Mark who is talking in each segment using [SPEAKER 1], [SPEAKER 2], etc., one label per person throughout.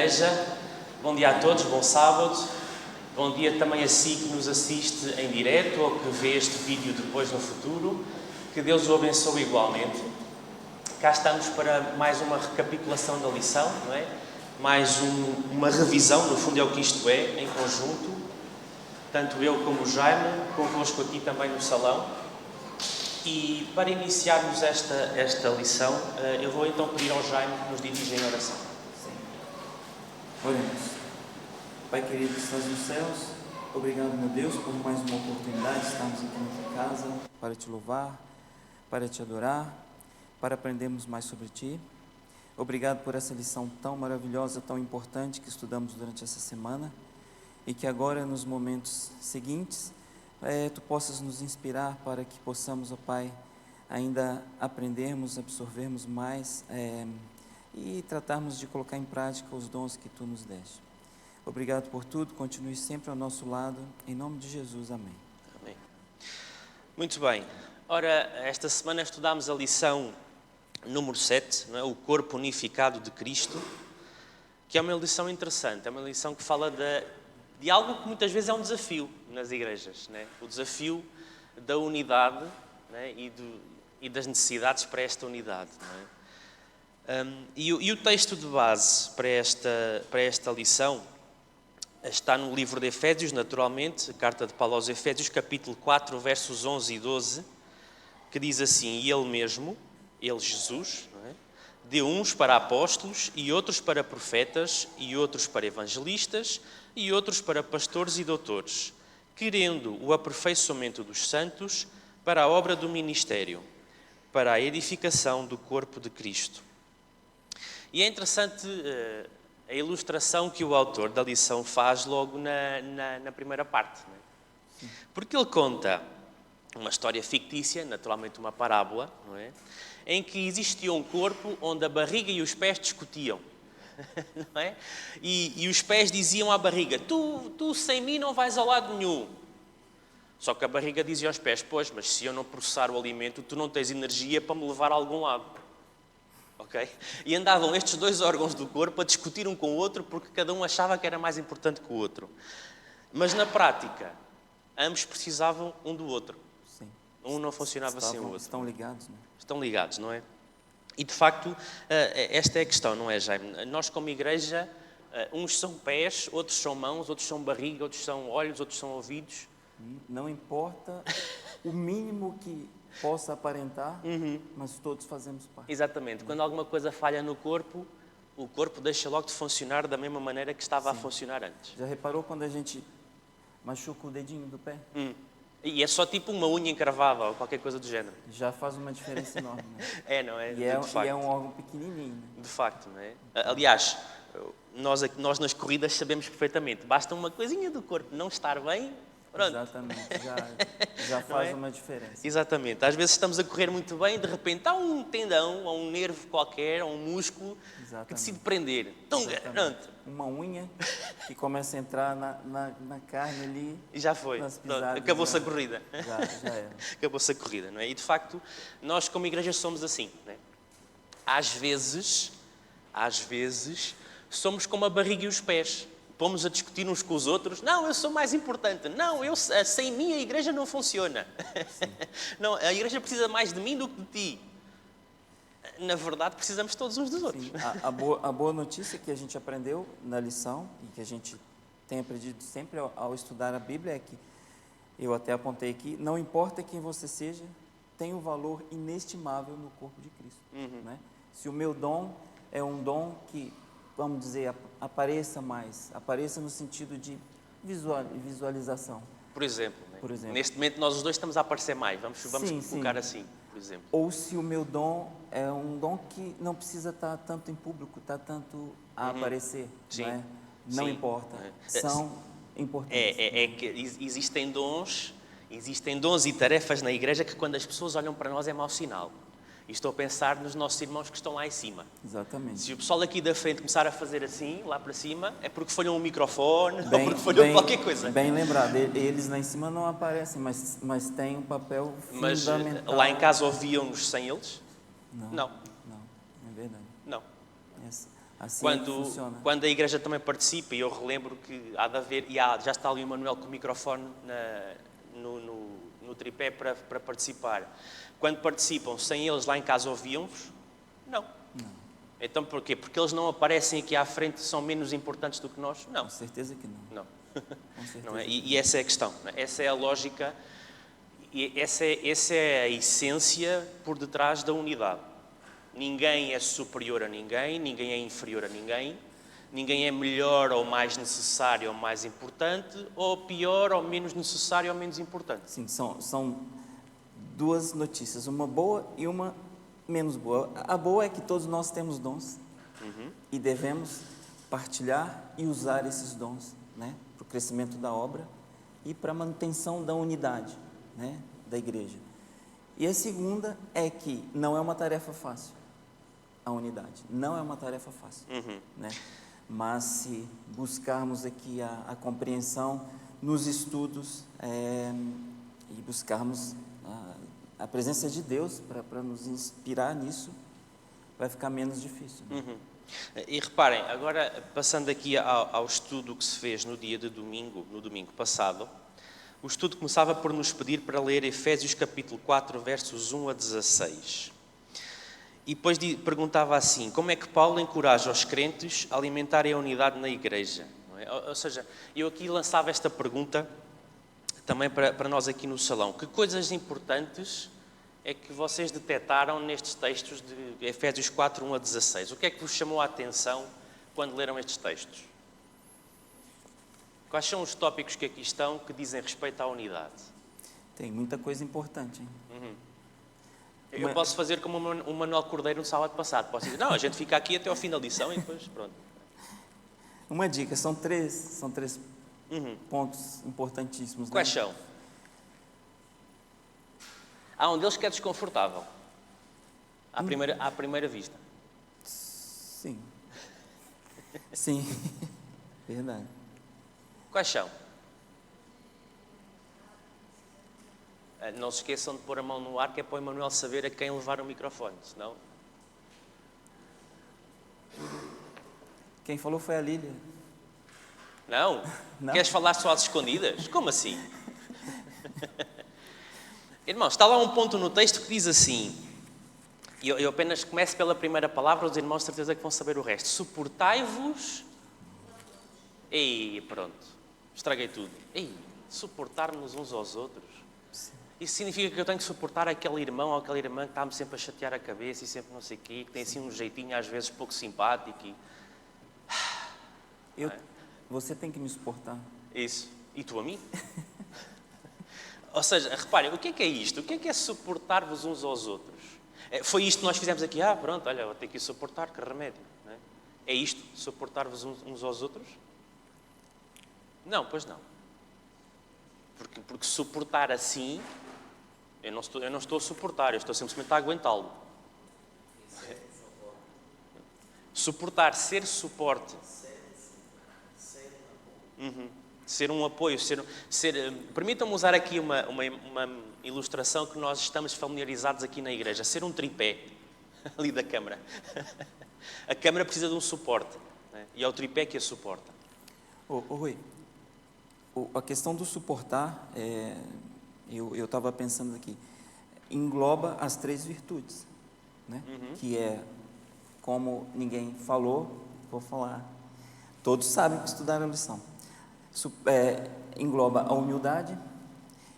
[SPEAKER 1] Igreja, bom dia a todos, bom sábado, bom dia também a si que nos assiste em direto ou que vê este vídeo depois no futuro, que Deus o abençoe igualmente. Cá estamos para mais uma recapitulação da lição, não é? Mais uma revisão, no fundo é o que isto é, em conjunto, tanto eu como o Jaime, convosco aqui também no salão. E para iniciarmos esta lição, eu vou então pedir ao Jaime que nos dirija em oração.
[SPEAKER 2] Oremos. Pai querido que estás nos céus, obrigado, meu Deus, por mais uma oportunidade de estarmos aqui na tua casa para te louvar, para te adorar, para aprendermos mais sobre ti. Obrigado por essa lição tão maravilhosa, tão importante que estudamos durante essa semana e que agora, nos momentos seguintes, tu possas nos inspirar para que possamos, ó Pai, ainda aprendermos, absorvermos mais e tratarmos de colocar em prática os dons que tu nos deste. Obrigado por tudo, continue sempre ao nosso lado, em nome de Jesus, amém.
[SPEAKER 1] Amém. Muito bem. Ora, esta semana estudámos a lição número 7, não é? O corpo unificado de Cristo, que é uma lição interessante, é uma lição que fala de algo que muitas vezes é um desafio nas igrejas, não é? O desafio da unidade, não é? e das necessidades para esta unidade. Não é? E o texto de base para esta lição está no livro de Efésios, naturalmente, a carta de Paulo aos Efésios, capítulo 4, versos 11 e 12, que diz assim: E Ele mesmo, Ele Jesus, não é? Deu uns para apóstolos, e outros para profetas, e outros para evangelistas, e outros para pastores e doutores, querendo o aperfeiçoamento dos santos para a obra do ministério, para a edificação do corpo de Cristo. E é interessante a ilustração que o autor da lição faz logo na primeira parte, não é? Porque ele conta uma história fictícia, naturalmente uma parábola, não é? Em que existia um corpo onde a barriga e os pés discutiam, não é? E os pés diziam à barriga: tu sem mim não vais a lado nenhum. Só que a barriga dizia aos pés: pois, mas se eu não processar o alimento, tu não tens energia para me levar a algum lado. Okay? E andavam estes dois órgãos do corpo a discutir um com o outro porque cada um achava que era mais importante que o outro. Mas na prática, ambos precisavam um do outro.
[SPEAKER 2] Sim.
[SPEAKER 1] Um não funcionava sem o outro.
[SPEAKER 2] Estão ligados, não é?
[SPEAKER 1] Estão ligados, não é? E de facto, esta é a questão, não é, Jaime? Nós como igreja, uns são pés, outros são mãos, outros são barriga, outros são olhos, outros são ouvidos.
[SPEAKER 2] Não importa o mínimo que possa aparentar, mas todos fazemos parte.
[SPEAKER 1] Exatamente. Quando alguma coisa falha no corpo, o corpo deixa logo de funcionar da mesma maneira que estava a funcionar antes.
[SPEAKER 2] Já reparou quando a gente machuca o dedinho do pé?
[SPEAKER 1] E é só tipo uma unha encravada ou qualquer coisa do género.
[SPEAKER 2] Já faz uma diferença enorme, né?
[SPEAKER 1] É, não é?
[SPEAKER 2] E é um órgão pequenininho, né?
[SPEAKER 1] De facto, não é? Aliás, nós nas corridas sabemos perfeitamente. Basta uma coisinha do corpo não estar bem, pronto.
[SPEAKER 2] Exatamente, já faz uma diferença.
[SPEAKER 1] Exatamente. Às vezes estamos a correr muito bem e de repente há um tendão, ou um nervo qualquer, ou um músculo que decide prender. Pronto.
[SPEAKER 2] Uma unha que começa a entrar na carne ali.
[SPEAKER 1] E já foi. Acabou-se a corrida.
[SPEAKER 2] Já era.
[SPEAKER 1] Acabou-se a corrida, não é? E de facto, nós como igreja somos assim, não é? Às vezes, somos como a barriga e os pés. Pomos a discutir uns com os outros. Não, eu sou mais importante. Não, sem mim a igreja não funciona. Não, a igreja precisa mais de mim do que de ti. Na verdade, precisamos todos uns dos outros.
[SPEAKER 2] Sim, a boa notícia que a gente aprendeu na lição e que a gente tem aprendido sempre ao estudar a Bíblia é que, eu até apontei aqui, não importa quem você seja, tem um valor inestimável no corpo de Cristo. Né? Se o meu dom é um dom que, vamos dizer, apareça no sentido de visualização.
[SPEAKER 1] Por exemplo, né?
[SPEAKER 2] Por exemplo.
[SPEAKER 1] Neste momento nós os dois estamos a aparecer mais, vamos colocar assim, por exemplo.
[SPEAKER 2] Ou se o meu dom é um dom que não precisa estar tanto em público, estar tanto a aparecer,
[SPEAKER 1] Sim.
[SPEAKER 2] não é? Não importa, são importantes.
[SPEAKER 1] É que existem dons e tarefas na igreja que quando as pessoas olham para nós é mau sinal. E estou a pensar nos nossos irmãos que estão lá em cima.
[SPEAKER 2] Exatamente.
[SPEAKER 1] Se o pessoal aqui da frente começar a fazer assim, lá para cima, é porque falhou um microfone ou porque falhou qualquer coisa.
[SPEAKER 2] Bem lembrado, eles lá em cima não aparecem, mas têm um papel fundamental.
[SPEAKER 1] Mas lá em casa ouviam-nos sem eles?
[SPEAKER 2] Não,
[SPEAKER 1] Não.
[SPEAKER 2] é verdade.
[SPEAKER 1] Não.
[SPEAKER 2] Assim é que funciona.
[SPEAKER 1] Quando a igreja também participa, e eu relembro que há de haver, já está ali o Manuel com o microfone no tripé para participar. Quando participam, sem eles lá em casa ouviam-vos? Não. Então porquê? Porque eles não aparecem aqui à frente, são menos importantes do que nós? Não.
[SPEAKER 2] Com certeza que não.
[SPEAKER 1] Não.
[SPEAKER 2] Com certeza
[SPEAKER 1] Não é?
[SPEAKER 2] que
[SPEAKER 1] E essa é a questão, não é? Essa é a lógica, e essa é a essência por detrás da unidade. Ninguém é superior a ninguém, ninguém é inferior a ninguém, ninguém é melhor ou mais necessário ou mais importante, ou pior ou menos necessário ou menos importante.
[SPEAKER 2] Sim, são duas notícias, uma boa e uma menos boa. A boa é que todos nós temos dons e devemos partilhar e usar esses dons, né, para o crescimento da obra e para a manutenção da unidade, né, da igreja. E a segunda é que não é uma tarefa fácil, a unidade. Não é uma tarefa fácil, né? Mas se buscarmos aqui a compreensão nos estudos e buscarmos a presença de Deus para nos inspirar nisso, vai ficar menos difícil, né?
[SPEAKER 1] E reparem, agora passando aqui ao estudo que se fez no dia de domingo, no domingo passado, o estudo começava por nos pedir para ler Efésios capítulo 4, versos 1 a 16. E depois perguntava assim, como é que Paulo encoraja os crentes a alimentarem a unidade na igreja? Não é? Ou seja, eu aqui lançava esta pergunta também para nós aqui no salão. Que coisas importantes é que vocês detectaram nestes textos de Efésios 4, 1 a 16? O que é que vos chamou a atenção quando leram estes textos? Quais são os tópicos que aqui estão que dizem respeito à unidade?
[SPEAKER 2] Tem muita coisa importante, hein?
[SPEAKER 1] Eu posso fazer como o Manuel Cordeiro no sábado passado. Posso dizer, não, a gente fica aqui até ao fim da lição e depois pronto.
[SPEAKER 2] Uma dica, são três pontos importantíssimos.
[SPEAKER 1] Quais
[SPEAKER 2] né?
[SPEAKER 1] são? Há um deles que é desconfortável. À primeira vista.
[SPEAKER 2] Sim. Sim. Verdade.
[SPEAKER 1] Quais são? Não se esqueçam de pôr a mão no ar, que é para o Emanuel saber a quem levar o microfone, senão...
[SPEAKER 2] Quem falou foi a Lília.
[SPEAKER 1] Não?
[SPEAKER 2] Não?
[SPEAKER 1] Queres falar só às escondidas? Como assim? Irmãos, está lá um ponto no texto que diz assim, e eu apenas começo pela primeira palavra, os irmãos de certeza que vão saber o resto. Suportai-vos... Ei, pronto, estraguei tudo. Ei, suportar-nos uns aos outros. Isso significa que eu tenho que suportar aquele irmão ou aquela irmã que está-me sempre a chatear a cabeça e sempre não sei o quê, que tem assim um jeitinho às vezes pouco simpático e...
[SPEAKER 2] Você tem que me suportar.
[SPEAKER 1] Isso. E tu a mim? Ou seja, reparem, o que é isto? O que é suportar-vos uns aos outros? Foi isto que nós fizemos aqui? Pronto, olha, vou ter que suportar, que remédio. Não é? É isto, suportar-vos uns aos outros? Não, pois não. Porque suportar assim, eu não estou a suportar, eu estou simplesmente a aguentá-lo. Suportar, ser suporte. Ser um apoio, permitam-me usar aqui uma ilustração que nós estamos familiarizados aqui na igreja. Ser um tripé, ali da câmara. A câmara precisa de um suporte, né? E é o tripé que a suporta.
[SPEAKER 2] Rui, a questão do suportar, eu estava pensando aqui, engloba as três virtudes, né? Que é, como ninguém falou, vou falar. Todos sabem que estudaram a lição. Engloba a humildade,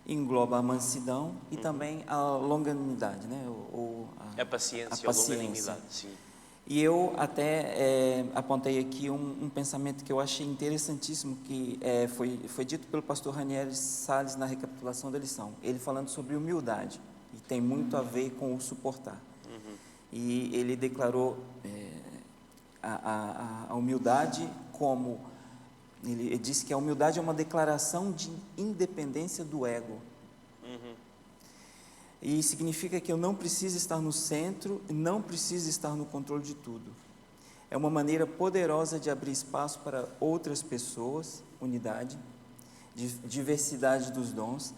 [SPEAKER 2] engloba a mansidão e também a longanimidade, né?
[SPEAKER 1] A paciência, a longanimidade, sim.
[SPEAKER 2] E eu até apontei aqui um pensamento que eu achei interessantíssimo, que foi dito pelo pastor Ranieri Salles na recapitulação da lição. Ele falando sobre humildade, e tem muito a ver com o suportar. E ele declarou a humildade como... Ele disse que a humildade é uma declaração de independência do ego. E significa que eu não preciso estar no centro, não preciso estar no controle de tudo. É uma maneira poderosa de abrir espaço para outras pessoas, unidade, diversidade dos dons,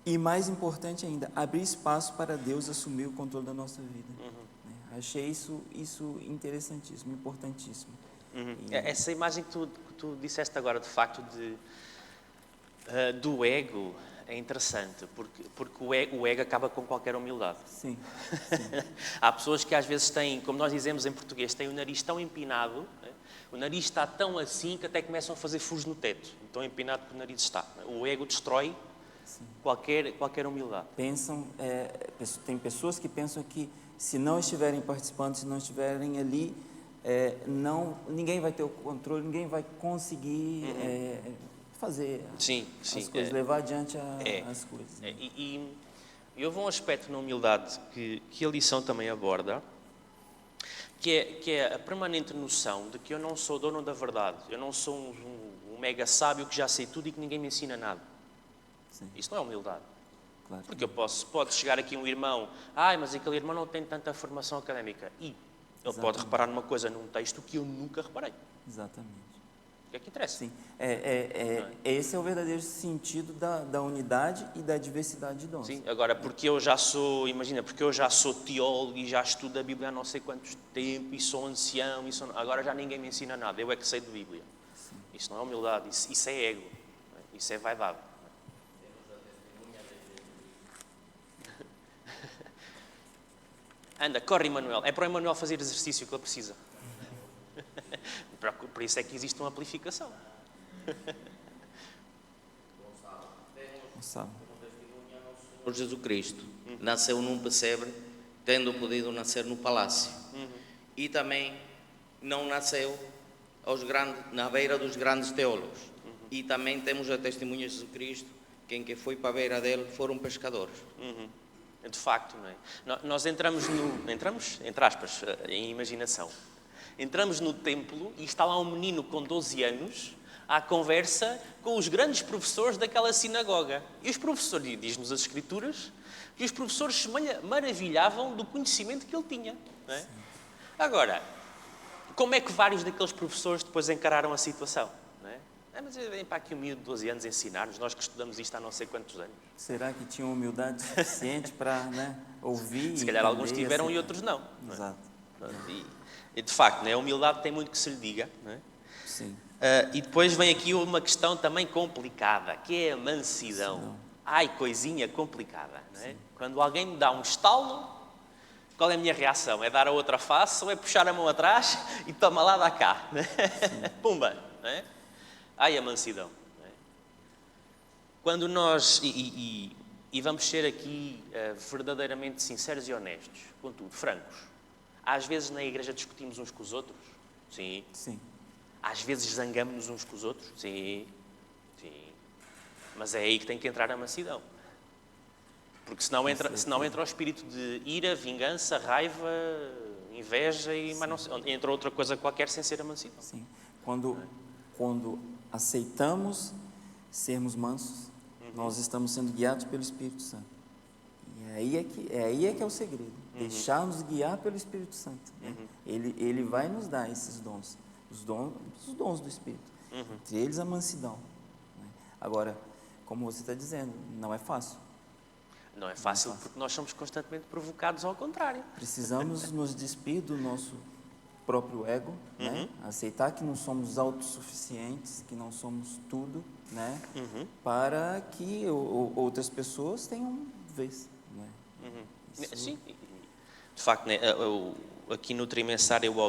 [SPEAKER 2] e mais importante ainda, abrir espaço para Deus assumir o controle da nossa vida. Achei isso interessantíssimo, importantíssimo.
[SPEAKER 1] Essa imagem que tu disseste agora, de facto, do ego, é interessante, porque o ego acaba com qualquer humildade.
[SPEAKER 2] Sim.
[SPEAKER 1] Há pessoas que às vezes têm, como nós dizemos em português, têm o nariz tão empinado, né? O nariz está tão assim que até começam a fazer furos no teto, tão empinado que o nariz está. O ego destrói qualquer humildade.
[SPEAKER 2] Tem pessoas que pensam que se não estiverem participando, se não estiverem ali, ninguém vai ter o controle, ninguém vai conseguir fazer as coisas, levar adiante as coisas.
[SPEAKER 1] E houve um aspecto na humildade que a lição também aborda, que é a permanente noção de que eu não sou dono da verdade, eu não sou um mega sábio que já sei tudo e que ninguém me ensina nada.
[SPEAKER 2] Sim.
[SPEAKER 1] Isso não é humildade.
[SPEAKER 2] Claro.
[SPEAKER 1] Porque pode chegar aqui um irmão, mas aquele irmão não tem tanta formação académica. E ele pode reparar numa coisa num texto que eu nunca reparei.
[SPEAKER 2] Exatamente.
[SPEAKER 1] O que é que interessa?
[SPEAKER 2] Sim. Esse é o verdadeiro sentido da unidade e da diversidade de dons.
[SPEAKER 1] Sim, agora, porque eu já sou teólogo e já estudo a Bíblia há não sei quantos tempos e sou ancião, agora já ninguém me ensina nada, eu é que sei de Bíblia.
[SPEAKER 2] Sim.
[SPEAKER 1] Isso não é humildade, isso é ego, isso é vaidade. Anda, corre, Emanuel. É para o Emanuel fazer exercício que ele precisa. Por isso é que existe uma amplificação.
[SPEAKER 2] Gonçalo.
[SPEAKER 3] Senhor Jesus Cristo nasceu num pesebre, tendo podido nascer no palácio. E também não nasceu na beira dos grandes teólogos. E também temos a testemunha de Jesus Cristo, que em que foi para a beira dele foram pescadores.
[SPEAKER 1] De facto, não é? Nós entramos, entre aspas, em imaginação. Entramos no templo e está lá um menino com 12 anos à conversa com os grandes professores daquela sinagoga. E os professores, diz-nos as Escrituras, que os professores se maravilhavam do conhecimento que ele tinha. Não é? Agora, como é que vários daqueles professores depois encararam a situação? Não é? Mas vem para aqui um miúdo de 12 anos ensinar-nos, nós que estudamos isto há não sei quantos anos.
[SPEAKER 2] Será que tinham humildade suficiente para ouvir?
[SPEAKER 1] Se calhar alguns tiveram e outros não.
[SPEAKER 2] Exato.
[SPEAKER 1] E de facto, a humildade tem muito que se lhe diga. Não é?
[SPEAKER 2] Sim.
[SPEAKER 1] E depois vem aqui uma questão também complicada, que é a mansidão.
[SPEAKER 2] Sim.
[SPEAKER 1] Ai, coisinha complicada. Não é? Quando alguém me dá um estalo, qual é a minha reação? É dar a outra face ou é puxar a mão atrás e toma lá, dá cá? Não é? Pumba! Não é? Ai, a mansidão. Não é? Quando nós, e vamos ser aqui verdadeiramente sinceros e honestos, contudo, francos, às vezes na igreja discutimos uns com os outros? Sim.
[SPEAKER 2] Sim.
[SPEAKER 1] Às vezes zangamos-nos uns com os outros? Sim. Mas é aí que tem que entrar a mansidão. Porque senão entra o espírito de ira, vingança, raiva, inveja e mas não, entra outra coisa qualquer sem ser a mansidão.
[SPEAKER 2] Sim. Quando aceitamos sermos mansos, nós estamos sendo guiados pelo Espírito Santo. E aí é que é o segredo. Deixar-nos guiar pelo Espírito Santo. Né? Ele vai nos dar esses dons, os dons do Espírito. Entre eles a mansidão. Né? Agora, como você está dizendo, não é fácil.
[SPEAKER 1] Não é fácil porque nós somos constantemente provocados ao contrário.
[SPEAKER 2] Precisamos nos despir do nosso próprio ego, né? Aceitar que não somos autossuficientes, que não somos tudo, né? Para que outras pessoas tenham vez. Né?
[SPEAKER 1] Sim, de facto, né? Aqui no trimensário o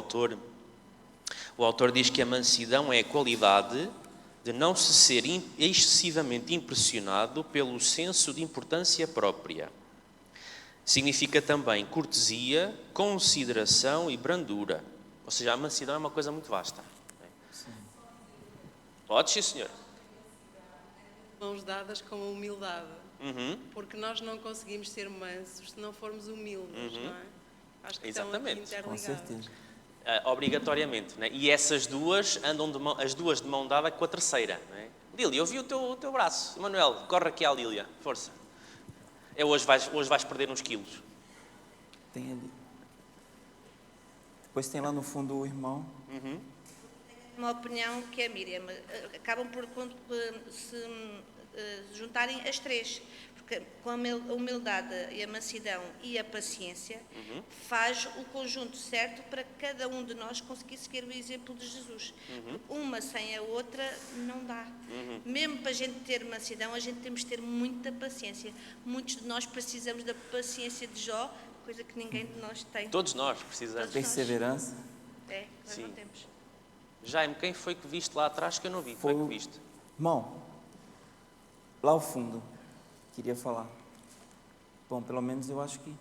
[SPEAKER 1] autor diz que a mansidão é a qualidade de não se ser excessivamente impressionado pelo senso de importância própria. Significa também cortesia, consideração e brandura. Ou seja, a mansidão é uma coisa muito vasta.
[SPEAKER 2] Sim.
[SPEAKER 1] Pode, sim, senhor.
[SPEAKER 4] Mãos dadas com a humildade. Porque nós não conseguimos ser mansos se não formos humildes, não é? Acho que
[SPEAKER 1] Exatamente.
[SPEAKER 4] estão aqui
[SPEAKER 2] Com
[SPEAKER 4] interligadas.
[SPEAKER 2] certeza.
[SPEAKER 1] Obrigatoriamente. Né? E essas duas andam as duas de mão dada com a terceira. Não é? Lília, eu vi o teu braço. Emanuel, corre aqui à Lília. Força. Hoje vais perder uns quilos.
[SPEAKER 2] Tem ali. Depois tem lá no fundo o irmão.
[SPEAKER 5] Uma opinião que é a Miriam. Acabam por se juntarem as três. Porque porque com a humildade e a mansidão e a paciência faz o conjunto certo para que cada um de nós conseguir seguir o exemplo de Jesus. Uma sem a outra não dá. Mesmo para a gente ter mansidão, a gente temos de ter muita paciência. Muitos de nós precisamos da paciência de Jó, coisa que ninguém de nós tem.
[SPEAKER 1] Todos nós precisamos.
[SPEAKER 5] Todos nós.
[SPEAKER 2] Perseverança.
[SPEAKER 5] Nós
[SPEAKER 1] Sim.
[SPEAKER 5] não temos.
[SPEAKER 1] Jaime, quem foi que viste lá atrás que eu não vi?
[SPEAKER 2] Foi
[SPEAKER 1] Foi
[SPEAKER 2] o-
[SPEAKER 1] que viste?
[SPEAKER 2] Irmão, lá ao fundo, queria falar. Bom, pelo menos eu acho que...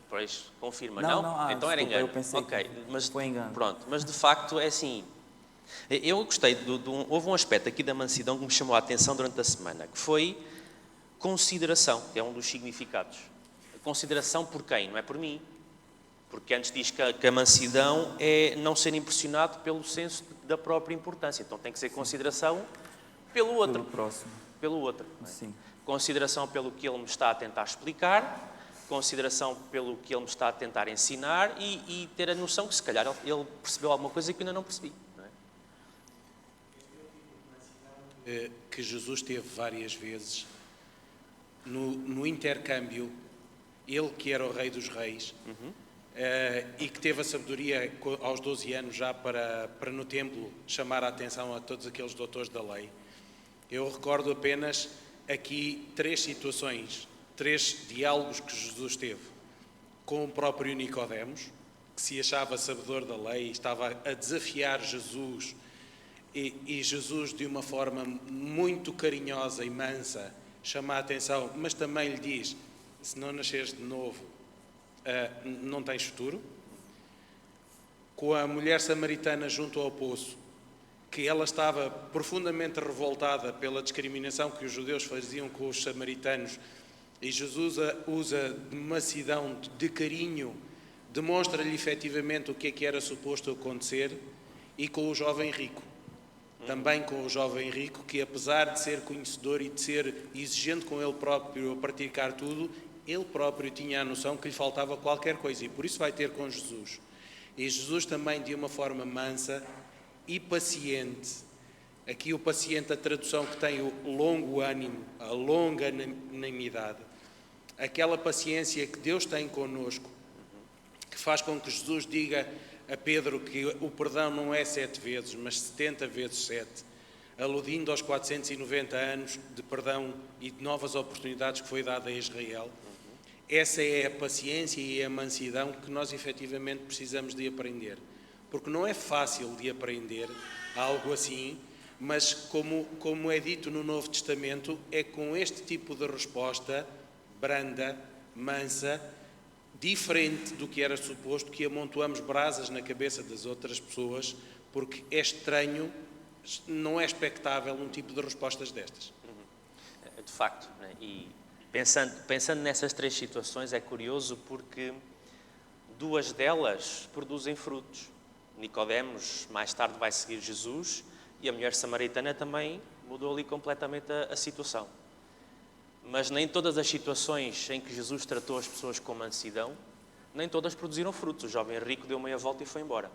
[SPEAKER 1] Pois, confirma,
[SPEAKER 2] Não,
[SPEAKER 1] não?
[SPEAKER 2] não, ah,
[SPEAKER 1] Então era
[SPEAKER 2] desculpa,
[SPEAKER 1] engano.
[SPEAKER 2] eu pensei
[SPEAKER 1] ok,
[SPEAKER 2] que
[SPEAKER 1] mas
[SPEAKER 2] foi engano.
[SPEAKER 1] Pronto, mas de facto é assim. Eu gostei, houve um aspecto aqui da mansidão que me chamou a atenção durante a semana, que foi consideração, que é um dos significados. Consideração por quem? Não é por mim. Porque antes diz que a mansidão é não ser impressionado pelo senso da própria importância. Então tem que ser consideração pelo outro.
[SPEAKER 2] Pelo próximo.
[SPEAKER 1] Pelo outro. não é?
[SPEAKER 2] Sim.
[SPEAKER 1] Consideração pelo que ele me está a tentar explicar, consideração pelo que ele me está a tentar ensinar e ter a noção que se calhar ele percebeu alguma coisa que eu ainda não percebi. Não é?
[SPEAKER 6] Que Jesus teve várias vezes no intercâmbio, ele que era o Rei dos Reis, e que teve a sabedoria aos 12 anos já para no templo chamar a atenção a todos aqueles doutores da lei. Eu recordo apenas aqui 3 situações, 3 diálogos que Jesus teve com o próprio Nicodemos, que se achava sabedor da lei, estava a desafiar Jesus, e Jesus, de uma forma muito carinhosa e mansa, chama a atenção, mas também lhe diz: se não nasceres de novo, não tens futuro. Com a mulher samaritana junto ao poço, que ela estava profundamente revoltada pela discriminação que os judeus faziam com os samaritanos, e Jesus usa de mansidão, de carinho, demonstra-lhe efetivamente o que é que era suposto acontecer. E com o jovem rico, também com o jovem rico, que apesar de ser conhecedor e de ser exigente com ele próprio a praticar tudo, ele próprio tinha a noção que lhe faltava qualquer coisa, e por isso vai ter com Jesus. E Jesus também, de uma forma mansa e paciente, aqui o paciente, a tradução que tem o longo ânimo, a longanimidade, aquela paciência que Deus tem connosco, que faz com que Jesus diga a Pedro que o perdão não é 7 vezes, mas 70 vezes 7, aludindo aos 490 anos de perdão e de novas oportunidades que foi dada a Israel. Essa é a paciência e a mansidão que nós efetivamente precisamos de aprender. Porque não é fácil de aprender algo assim, mas como é dito no Novo Testamento, é com este tipo de resposta, branda, mansa, diferente do que era suposto, que amontoamos brasas na cabeça das outras pessoas, porque é estranho, não é expectável um tipo de respostas destas.
[SPEAKER 1] De facto, né? E pensando nessas 3 situações é curioso porque 2 delas produzem frutos. Nicodemos mais tarde vai seguir Jesus e a mulher samaritana também mudou ali completamente a situação. Mas nem todas as situações em que Jesus tratou as pessoas com mansidão, nem todas produziram frutos. O jovem rico deu meia volta e foi embora.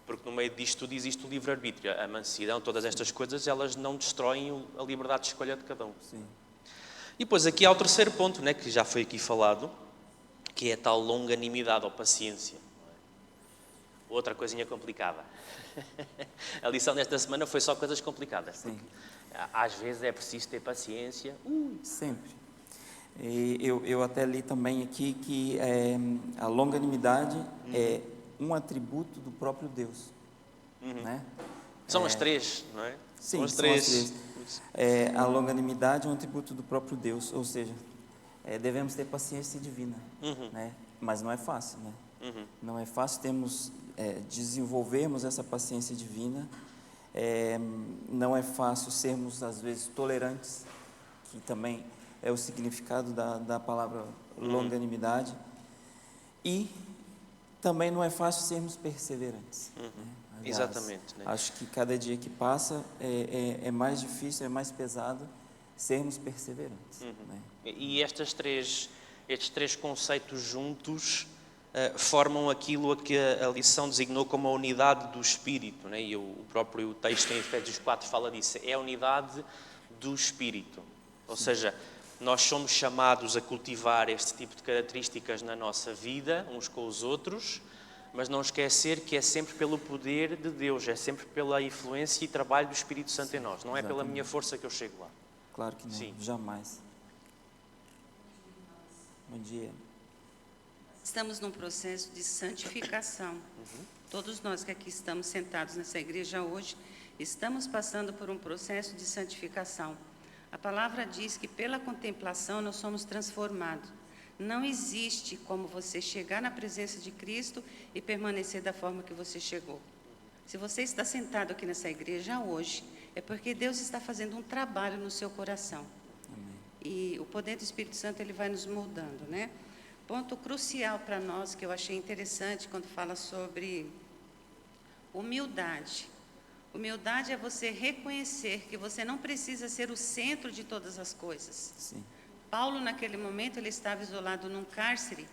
[SPEAKER 1] Porque no meio disto tudo existe o livre-arbítrio. A mansidão, todas estas coisas, elas não destroem a liberdade de escolha de cada um.
[SPEAKER 2] Sim.
[SPEAKER 1] E depois aqui há o terceiro ponto, né, que já foi aqui falado, que é a tal longanimidade ou paciência. Outra coisinha complicada. A lição desta semana foi só coisas complicadas.
[SPEAKER 2] Sim.
[SPEAKER 1] Às vezes é preciso ter paciência.
[SPEAKER 2] Sempre. E eu até li também aqui que a longanimidade é um atributo do próprio Deus. Né?
[SPEAKER 1] São as 3, não é?
[SPEAKER 2] Sim,
[SPEAKER 1] são as
[SPEAKER 2] são
[SPEAKER 1] 3.
[SPEAKER 2] as 3. A longanimidade é um atributo do próprio Deus, ou seja, devemos ter paciência divina, né? Mas não é fácil, né? Não é fácil desenvolvermos essa paciência divina, não é fácil sermos, às vezes, tolerantes, que também é o significado da palavra longanimidade, e também não é fácil sermos perseverantes. Né? Aliás,
[SPEAKER 1] Exatamente. Né?
[SPEAKER 2] acho que cada dia que passa é mais difícil, é mais pesado sermos perseverantes. Né?
[SPEAKER 1] E estes três conceitos juntos formam aquilo a que a lição designou como a unidade do Espírito. Né? E o próprio texto em Efésios 4 fala disso. É a unidade do Espírito. Ou seja, nós somos chamados a cultivar este tipo de características na nossa vida, uns com os outros, mas não esquecer que é sempre pelo poder de Deus, é sempre pela influência e trabalho do Espírito Santo em nós, não é pela minha força que eu chego lá.
[SPEAKER 2] Claro que não,
[SPEAKER 1] Sim.
[SPEAKER 2] jamais. Bom dia.
[SPEAKER 7] Estamos num processo de santificação. Todos nós que aqui estamos sentados nessa igreja hoje, estamos passando por um processo de santificação. A palavra diz que pela contemplação nós somos transformados. Não existe como você chegar na presença de Cristo e permanecer da forma que você chegou. Se você está sentado aqui nessa igreja hoje, é porque Deus está fazendo um trabalho no seu coração.
[SPEAKER 2] Amém.
[SPEAKER 7] E o poder do Espírito Santo, ele vai nos moldando, né? Ponto crucial para nós, que eu achei interessante quando fala sobre humildade. Humildade é você reconhecer que você não precisa ser o centro de todas as coisas.
[SPEAKER 2] Sim.
[SPEAKER 7] Paulo, naquele momento, ele estava isolado num cárcere.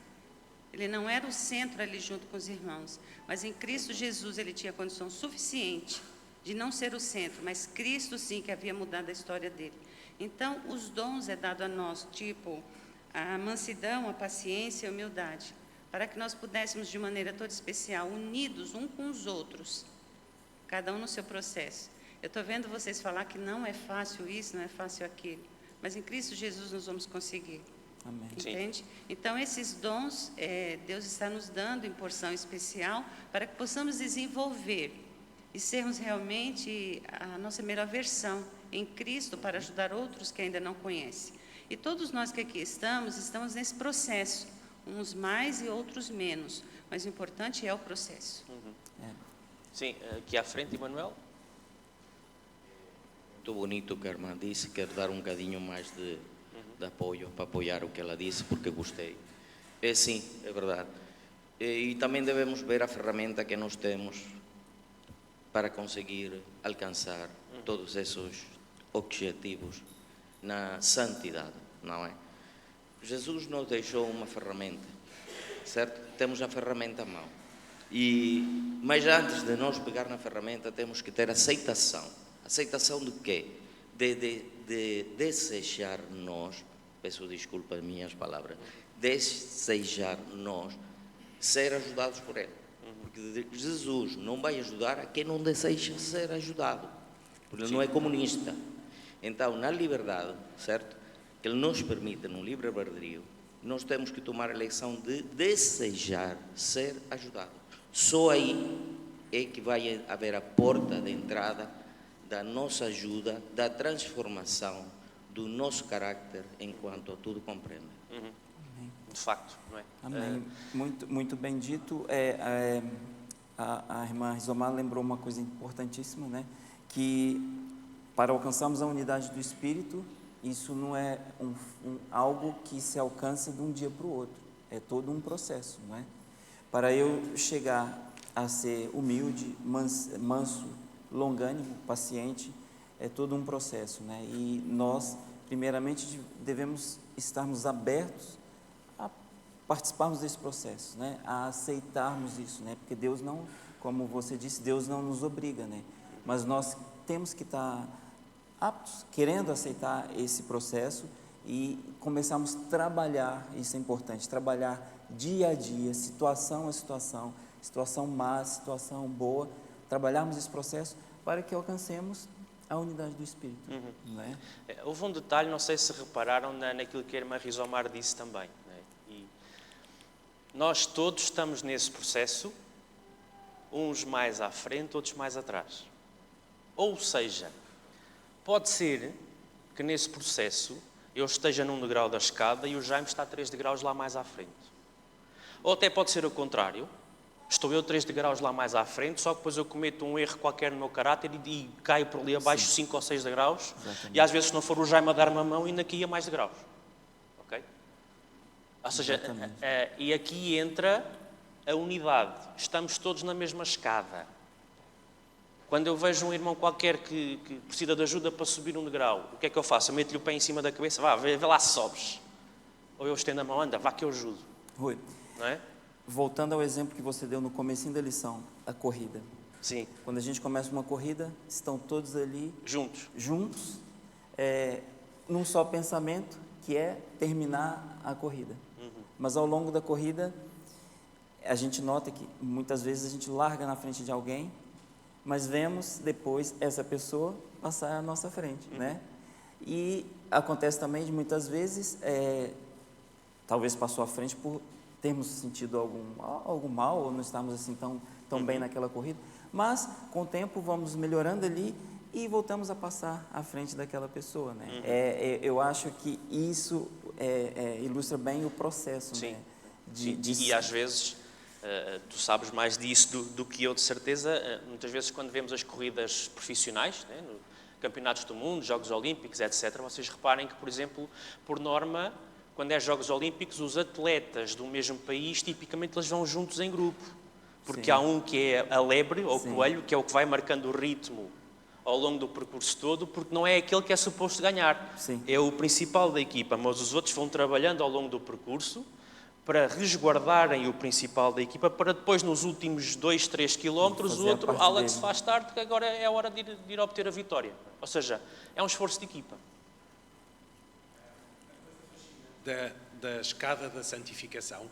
[SPEAKER 7] Ele não era o centro ali junto com os irmãos. Mas em Cristo Jesus, ele tinha condição suficiente de não ser o centro, mas Cristo sim que havia mudado a história dele. Então, os dons é dado a nós, tipo a mansidão, a paciência e a humildade, para que nós pudéssemos, de maneira toda especial, unidos um com os outros, cada um no seu processo. Eu estou vendo vocês falar que não é fácil isso, não é fácil aquilo, mas em Cristo Jesus nós vamos conseguir.
[SPEAKER 2] Amém.
[SPEAKER 7] Entende? Então, esses dons, Deus está nos dando em porção especial para que possamos desenvolver e sermos realmente a nossa melhor versão em Cristo para ajudar outros que ainda não conhecem. E todos nós que aqui estamos nesse processo, uns mais e outros menos, mas o importante é o processo.
[SPEAKER 1] Sim, aqui à frente, Emanuel.
[SPEAKER 3] Muito bonito o que a irmã disse, quero dar um bocadinho mais de apoio, para apoiar o que ela disse, porque gostei. É sim, é verdade. E também devemos ver a ferramenta que nós temos para conseguir alcançar todos esses objetivos na santidade, não é? Jesus nos deixou uma ferramenta, certo? Temos a ferramenta à mão. Mas antes de nós pegar na ferramenta, temos que ter aceitação. Aceitação de quê? De desejar nós, peço desculpa as minhas palavras, desejar nós ser ajudados por Ele. Porque Jesus não vai ajudar a quem não deseja ser ajudado, porque Ele não é comunista. Então, na liberdade, certo? Que Ele nos permite, no livre-arbítrio, nós temos que tomar a eleição de desejar ser ajudado. Só aí é que vai haver a porta de entrada da nossa ajuda, da transformação do nosso caráter enquanto tudo compreende.
[SPEAKER 1] De facto, não é?
[SPEAKER 2] Amém. Muito bem dito. A irmã Rizomar lembrou uma coisa importantíssima, né? Que para alcançarmos a unidade do Espírito, isso não é algo que se alcança de um dia para o outro. É todo um processo, não é? Para eu chegar a ser humilde, manso, longânimo, paciente, é todo um processo, né? E nós, primeiramente, devemos estarmos abertos a participarmos desse processo, né? A aceitarmos isso, né? Porque Deus não, como você disse, Deus não nos obriga, né? Mas nós temos que estar aptos, querendo aceitar esse processo e começarmos a trabalhar, isso é importante, trabalhar dia a dia, situação a situação, situação má, situação boa, trabalharmos esse processo para que alcancemos a unidade do Espírito. Não é?
[SPEAKER 1] Houve um detalhe, não sei se repararam naquilo que a irmã Rizomar disse também. Não é? E nós todos estamos nesse processo, uns mais à frente, outros mais atrás. Ou seja, pode ser que nesse processo eu esteja num degrau da escada e o Jaime está 3 degraus lá mais à frente. Ou até pode ser o contrário. Estou eu 3 degraus lá mais à frente, só que depois eu cometo um erro qualquer no meu caráter e caio por ali abaixo 5 ou 6 degraus.
[SPEAKER 2] Exatamente.
[SPEAKER 1] E às vezes, se não for o Jaime a dar-me a mão, ainda aqui ia mais degraus. Ok? Ou seja, e aqui entra a unidade. Estamos todos na mesma escada. Quando eu vejo um irmão qualquer que precisa de ajuda para subir um degrau, o que é que eu faço? Eu meto-lhe o pé em cima da cabeça, vá, vê lá se sobes. Ou eu estendo a mão, anda, vá que eu ajudo.
[SPEAKER 2] Rui,
[SPEAKER 1] Não é?
[SPEAKER 2] voltando ao exemplo que você deu no comecinho da lição, a corrida.
[SPEAKER 1] Sim.
[SPEAKER 2] Quando a gente começa uma corrida, estão todos ali
[SPEAKER 1] Juntos.
[SPEAKER 2] juntos, num só pensamento, que é terminar a corrida. Mas ao longo da corrida, a gente nota que muitas vezes a gente larga na frente de alguém, mas vemos depois essa pessoa passar à nossa frente, né? E acontece também de muitas vezes, talvez passou à frente por termos sentido algum mal, ou não estarmos assim tão bem naquela corrida, mas com o tempo vamos melhorando ali e voltamos a passar à frente daquela pessoa, né? Eu acho que isso ilustra bem o processo,
[SPEAKER 1] Sim.
[SPEAKER 2] né?
[SPEAKER 1] E às vezes, tu sabes mais disso do que eu, de certeza, muitas vezes quando vemos as corridas profissionais, né, no campeonatos do mundo, Jogos Olímpicos, etc., vocês reparem que, por exemplo, por norma, quando é Jogos Olímpicos, os atletas do mesmo país, tipicamente, eles vão juntos em grupo. Porque há um que é a lebre, ou o coelho, que é o que vai marcando o ritmo ao longo do percurso todo, porque não é aquele que é suposto ganhar. É o principal da equipa, mas os outros vão trabalhando ao longo do percurso para resguardarem o principal da equipa, para depois, nos últimos 2, 3 quilómetros, o outro ala que se faz tarde, que agora é a hora de ir obter a vitória. Ou seja, é um esforço de equipa.
[SPEAKER 6] Da escada da santificação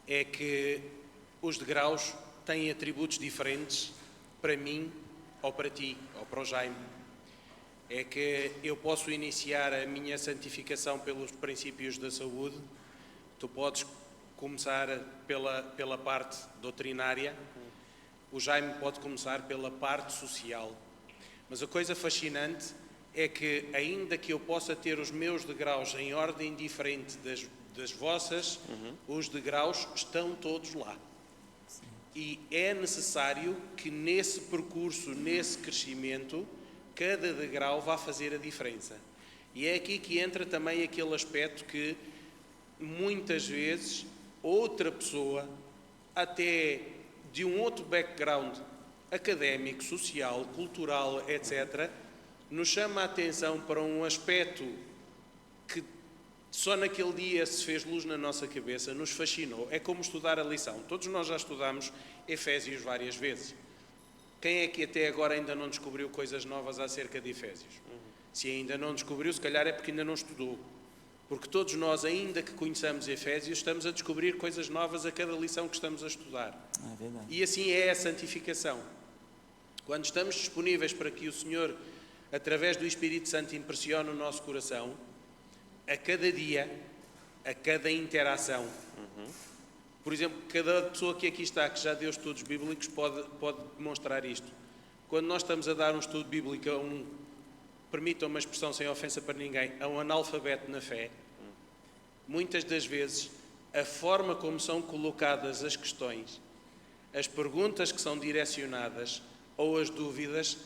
[SPEAKER 6] é que os degraus têm atributos diferentes para mim ou para ti, ou para o Jaime. É que eu posso iniciar a minha santificação pelos princípios da saúde, tu podes começar pela parte doutrinária, o Jaime pode começar pela parte social. Mas a coisa fascinante é que, ainda que eu possa ter os meus degraus em ordem diferente das vossas, os degraus estão todos lá. E é necessário que nesse percurso, nesse crescimento, cada degrau vá fazer a diferença. E é aqui que entra também aquele aspecto que, muitas vezes, outra pessoa, até de um outro background académico, social, cultural, etc., nos chama a atenção para um aspecto que só naquele dia se fez luz na nossa cabeça, nos fascinou. É como estudar a lição. Todos nós já estudamos Efésios várias vezes. Quem é que até agora ainda não descobriu coisas novas acerca de Efésios? Se ainda não descobriu, se calhar é porque ainda não estudou. Porque todos nós, ainda que conheçamos Efésios, estamos a descobrir coisas novas a cada lição que estamos a estudar.
[SPEAKER 2] É verdade.
[SPEAKER 6] E assim é a santificação. Quando estamos disponíveis para que o Senhor, através do Espírito Santo, impressione o nosso coração, a cada dia, a cada interação. Por exemplo, cada pessoa que aqui está, que já deu estudos bíblicos, pode demonstrar isto. Quando nós estamos a dar um estudo bíblico permitam uma expressão sem ofensa para ninguém, a um analfabeto na fé, muitas das vezes, a forma como são colocadas as questões, as perguntas que são direcionadas ou as dúvidas,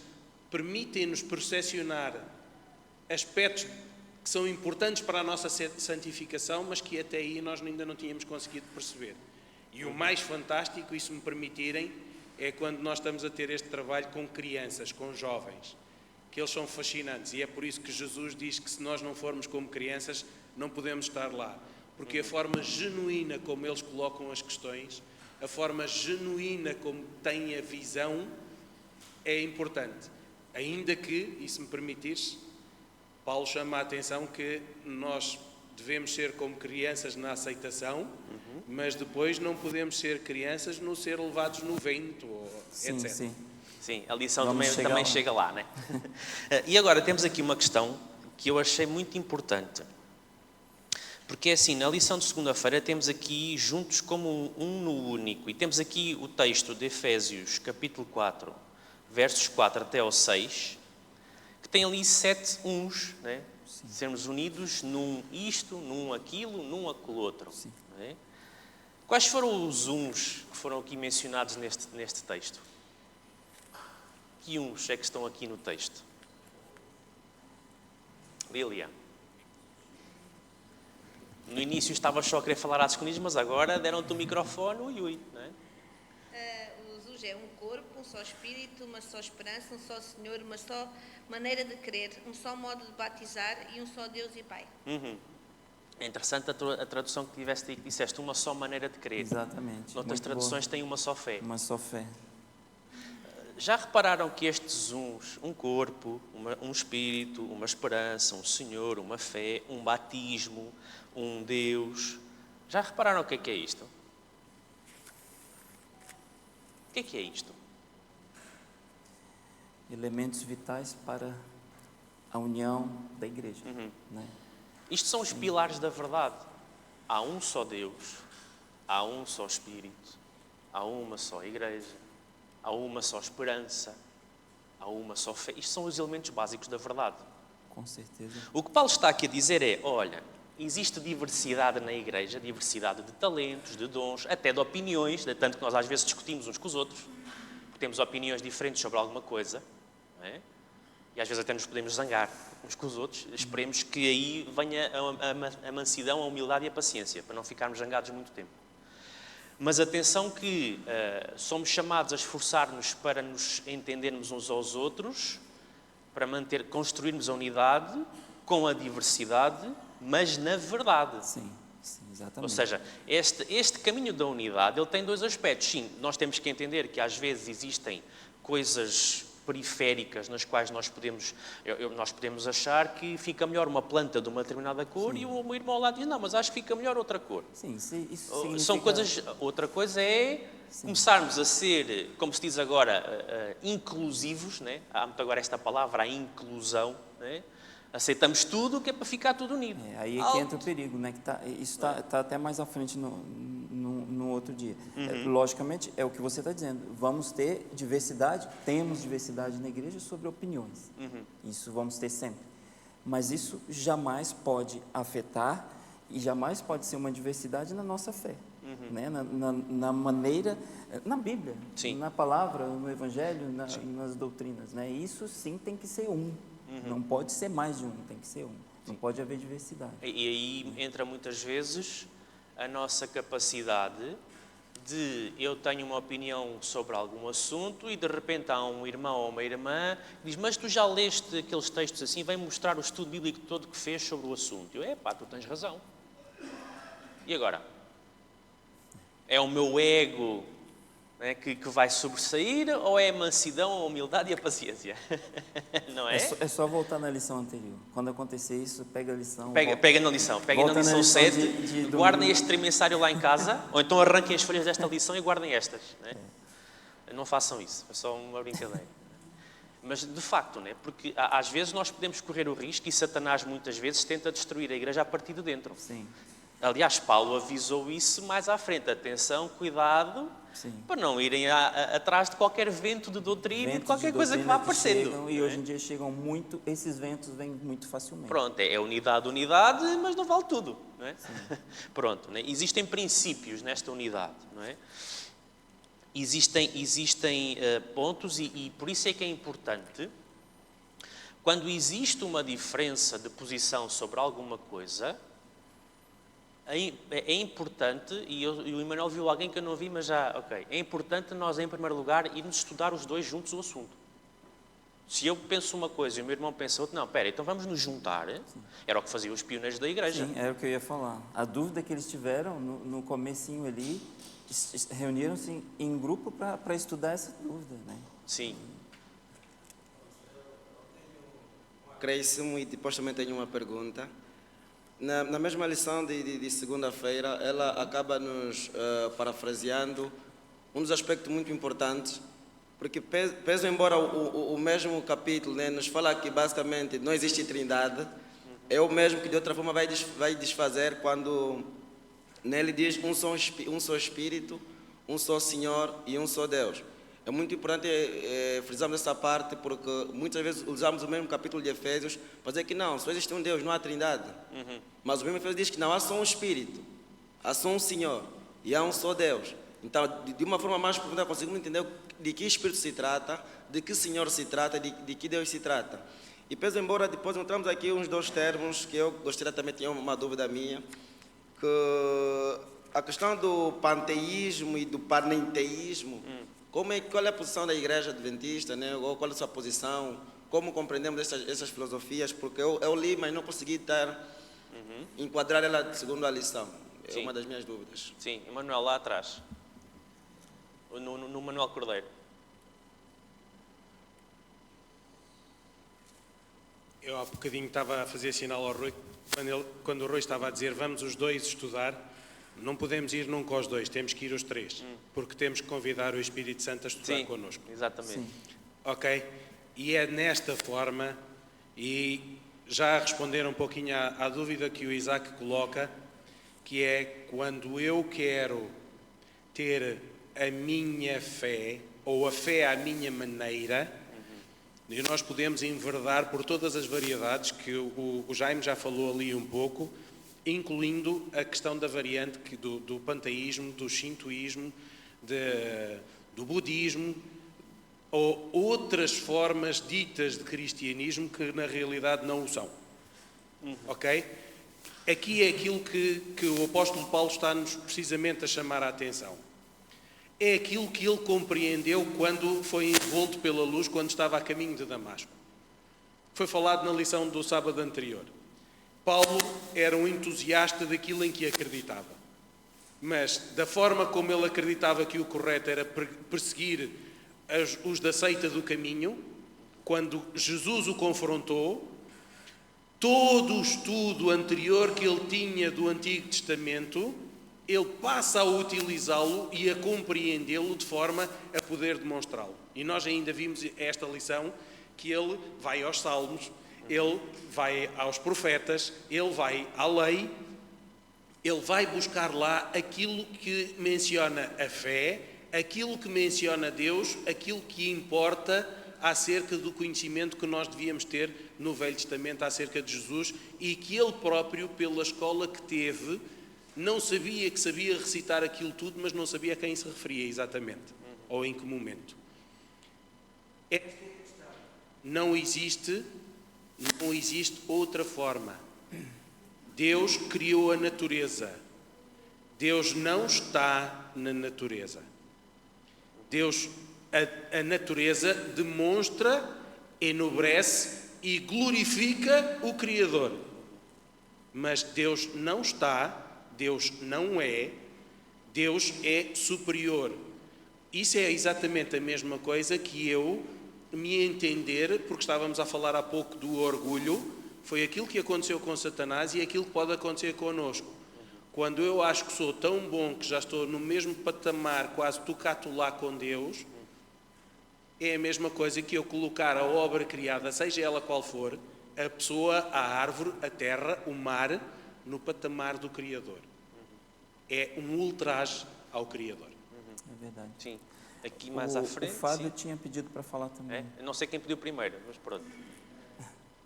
[SPEAKER 6] permitem-nos percepcionar aspectos que são importantes para a nossa santificação, mas que até aí nós ainda não tínhamos conseguido perceber. E o mais fantástico, e se me permitirem, é quando nós estamos a ter este trabalho com crianças, com jovens, que eles são fascinantes. E é por isso que Jesus diz que se nós não formos como crianças, não podemos estar lá. Porque a forma genuína como eles colocam as questões, a forma genuína como têm a visão, é importante. Ainda que, e se me permitires, Paulo chama a atenção que nós devemos ser como crianças na aceitação, mas depois não podemos ser crianças no ser levados no vento, etc.
[SPEAKER 1] Sim, a lição também chega lá, né? E agora temos aqui uma questão que eu achei muito importante. Porque é assim, na lição de segunda-feira temos aqui juntos como um no único. E temos aqui o texto de Efésios, capítulo 4, versos 4 até ao 6, que tem ali 7 uns, né? Sermos unidos num isto, num aquilo, num aquilo outro. Né? Quais foram os uns que foram aqui mencionados neste texto? Que uns é que estão aqui no texto? Lília. No início estavas só a querer falar às escondidas, mas agora deram-te o microfone, ui, não é?
[SPEAKER 5] Jesus é um corpo, um só espírito, uma só esperança, um só Senhor, uma só maneira de crer, um só modo de batizar e um só Deus e Pai.
[SPEAKER 1] É interessante a tradução que tiveste aí, que disseste uma só maneira de crer.
[SPEAKER 2] Exatamente.
[SPEAKER 1] Noutras traduções tem uma só fé.
[SPEAKER 2] Uma só fé.
[SPEAKER 1] Já repararam que estes uns, um corpo, um espírito, uma esperança, um Senhor, uma fé, um batismo, um Deus, já repararam o que é isto? O que é isto?
[SPEAKER 2] Elementos vitais para a união da igreja. Né?
[SPEAKER 1] Isto são os pilares da verdade. Há um só Deus, há um só Espírito, há uma só igreja, há uma só esperança, há uma só fé. Isto são os elementos básicos da verdade.
[SPEAKER 2] Com certeza.
[SPEAKER 1] O que Paulo está aqui a dizer é, olha, existe diversidade na igreja, diversidade de talentos, de dons, até de opiniões, de tanto que nós às vezes discutimos uns com os outros, porque temos opiniões diferentes sobre alguma coisa, não é? E às vezes até nos podemos zangar uns com os outros. Esperemos que aí venha a mansidão, a humildade e a paciência, para não ficarmos zangados muito tempo. Mas atenção que somos chamados a esforçar-nos para nos entendermos uns aos outros, para construirmos a unidade com a diversidade, mas na verdade.
[SPEAKER 2] Sim, exatamente.
[SPEAKER 1] Ou seja, este caminho da unidade, ele tem dois aspectos. Sim, nós temos que entender que às vezes existem coisas periféricas nas quais nós podemos achar que fica melhor uma planta de uma determinada cor. Sim. E o meu irmão lá diz, não, mas acho que fica melhor outra cor.
[SPEAKER 2] Sim, isso significa...
[SPEAKER 1] São coisas... Outra coisa é começarmos a ser, como se diz agora, inclusivos, né? Há muito agora esta palavra, a inclusão, né? Aceitamos tudo, que é para ficar tudo unido.
[SPEAKER 2] Aí é que entra o perigo, né? Que isso está até mais à frente no outro dia. Logicamente, é o que você está dizendo. Vamos ter diversidade, temos diversidade na igreja sobre opiniões. Isso vamos ter sempre. Mas isso jamais pode afetar e jamais pode ser uma diversidade na nossa fé. Né? Na maneira, na Bíblia,
[SPEAKER 1] sim,
[SPEAKER 2] na palavra, no Evangelho, nas doutrinas. Né? Isso sim tem que ser um. Não pode ser mais de um, tem que ser um. Não pode haver diversidade.
[SPEAKER 1] E aí entra muitas vezes a nossa capacidade de eu tenho uma opinião sobre algum assunto e de repente há um irmão ou uma irmã que diz, mas tu já leste aqueles textos assim, vem mostrar o estudo bíblico todo que fez sobre o assunto. Eu, tu tens razão. E agora? É o meu ego, né, que vai sobressair, ou é a mansidão, a humildade e a paciência? Não é?
[SPEAKER 2] É só voltar na lição anterior. Quando acontecer isso, pega a lição.
[SPEAKER 1] Pega na lição 7, guardem este trimensário lá em casa, ou então arranquem as folhas desta lição e guardem estas. Né? Não façam isso, é só uma brincadeira. Mas de facto, né, porque às vezes nós podemos correr o risco, e Satanás muitas vezes tenta destruir a igreja a partir de dentro.
[SPEAKER 2] Sim.
[SPEAKER 1] Aliás, Paulo avisou isso mais à frente. Atenção, cuidado, para não irem atrás de qualquer vento de doutrina e de qualquer coisa que vá aparecendo.
[SPEAKER 2] E hoje em dia chegam muito, esses ventos vêm muito facilmente.
[SPEAKER 1] Pronto, é unidade, mas não vale tudo. Não é? Pronto, né? Existem princípios nesta unidade. Não é? Existem pontos e por isso é que é importante, quando existe uma diferença de posição sobre alguma coisa, é importante, e o Emanuel viu alguém que eu não vi, mas é importante nós, em primeiro lugar, irmos estudar os dois juntos o assunto. Se eu penso uma coisa e o meu irmão pensa outra, não, então vamos nos juntar. Era o que faziam os pioneiros da igreja.
[SPEAKER 2] Sim, era o que eu ia falar. A dúvida que eles tiveram no comecinho ali, reuniram-se em grupo para estudar essa dúvida, né?
[SPEAKER 1] Sim.
[SPEAKER 8] Acréscimo e depois também tenho uma pergunta. Na mesma lição de segunda-feira, ela acaba nos parafraseando um dos aspectos muito importantes, porque pese embora o mesmo capítulo, né, nos fala que basicamente não existe trindade, é o mesmo que de outra forma vai desfazer quando nele diz um só Espírito, um só Senhor e um só Deus. É muito importante frisarmos essa parte, porque muitas vezes usamos o mesmo capítulo de Efésios para dizer que não, só existe um Deus, não há trindade. Mas o mesmo Efésios diz que não, há só um Espírito, há só um Senhor e há um só Deus. Então, de uma forma mais profunda, conseguimos entender de que Espírito se trata, de que Senhor se trata, de que Deus se trata. E pese embora depois entramos aqui uns dois termos que eu gostaria também, tinha uma dúvida minha, que a questão do panteísmo e do panenteísmo, qual é a posição da Igreja Adventista, né? Ou qual é a sua posição, como compreendemos essas filosofias, porque eu li, mas não consegui enquadrar ela segundo a lição. É uma das minhas dúvidas.
[SPEAKER 1] Sim, Emanuel, lá atrás, no Manuel Cordeiro.
[SPEAKER 6] Eu há bocadinho estava a fazer sinal ao Rui, quando o Rui estava a dizer vamos os dois estudar, não podemos ir nunca aos dois, temos que ir os três, porque temos que convidar o Espírito Santo a estudar
[SPEAKER 1] Sim,
[SPEAKER 6] connosco.
[SPEAKER 1] exatamente.
[SPEAKER 2] Sim.
[SPEAKER 6] Ok? E é nesta forma, e já a responder um pouquinho à dúvida que o Isaac coloca, que é quando eu quero ter a minha fé, ou a fé à minha maneira, e nós podemos enverdar por todas as variedades que o Jaime já falou ali um pouco, incluindo a questão da variante do panteísmo, do shintoísmo, do budismo, ou outras formas ditas de cristianismo que na realidade não o são. Ok? Aqui é aquilo que o apóstolo Paulo está-nos precisamente a chamar a atenção. É aquilo que ele compreendeu quando foi envolto pela luz, quando estava a caminho de Damasco. Foi falado na lição do sábado anterior. Paulo era um entusiasta daquilo em que acreditava. Mas da forma como ele acreditava que o correto era perseguir os da seita do caminho, quando Jesus o confrontou, todo o estudo anterior que ele tinha do Antigo Testamento, ele passa a utilizá-lo e a compreendê-lo de forma a poder demonstrá-lo. E nós ainda vimos esta lição, que ele vai aos Salmos, ele vai aos profetas, ele vai à lei, ele vai buscar lá aquilo que menciona a fé, aquilo que menciona Deus, aquilo que importa acerca do conhecimento que nós devíamos ter no Velho Testamento acerca de Jesus e que ele próprio, pela escola que teve, não sabia que sabia recitar aquilo tudo, mas não sabia a quem se referia exatamente, ou em que momento. Não existe outra forma. Deus criou a natureza. Deus não está na natureza. A natureza demonstra, enobrece e glorifica o Criador. Mas Deus não está, Deus não é, Deus é superior. Isso é exatamente a mesma coisa que eu me entender, porque estávamos a falar há pouco do orgulho, foi aquilo que aconteceu com Satanás e aquilo que pode acontecer connosco. Quando eu acho que sou tão bom que já estou no mesmo patamar, quase lá com Deus, é a mesma coisa que eu colocar a obra criada, seja ela qual for, a pessoa, a árvore, a terra, o mar, no patamar do Criador. É um ultraje ao Criador.
[SPEAKER 2] É verdade.
[SPEAKER 1] Sim. Aqui mais à frente.
[SPEAKER 2] O Fábio
[SPEAKER 1] sim.
[SPEAKER 2] tinha pedido para falar também.
[SPEAKER 1] É? Eu não sei quem pediu primeiro, mas pronto.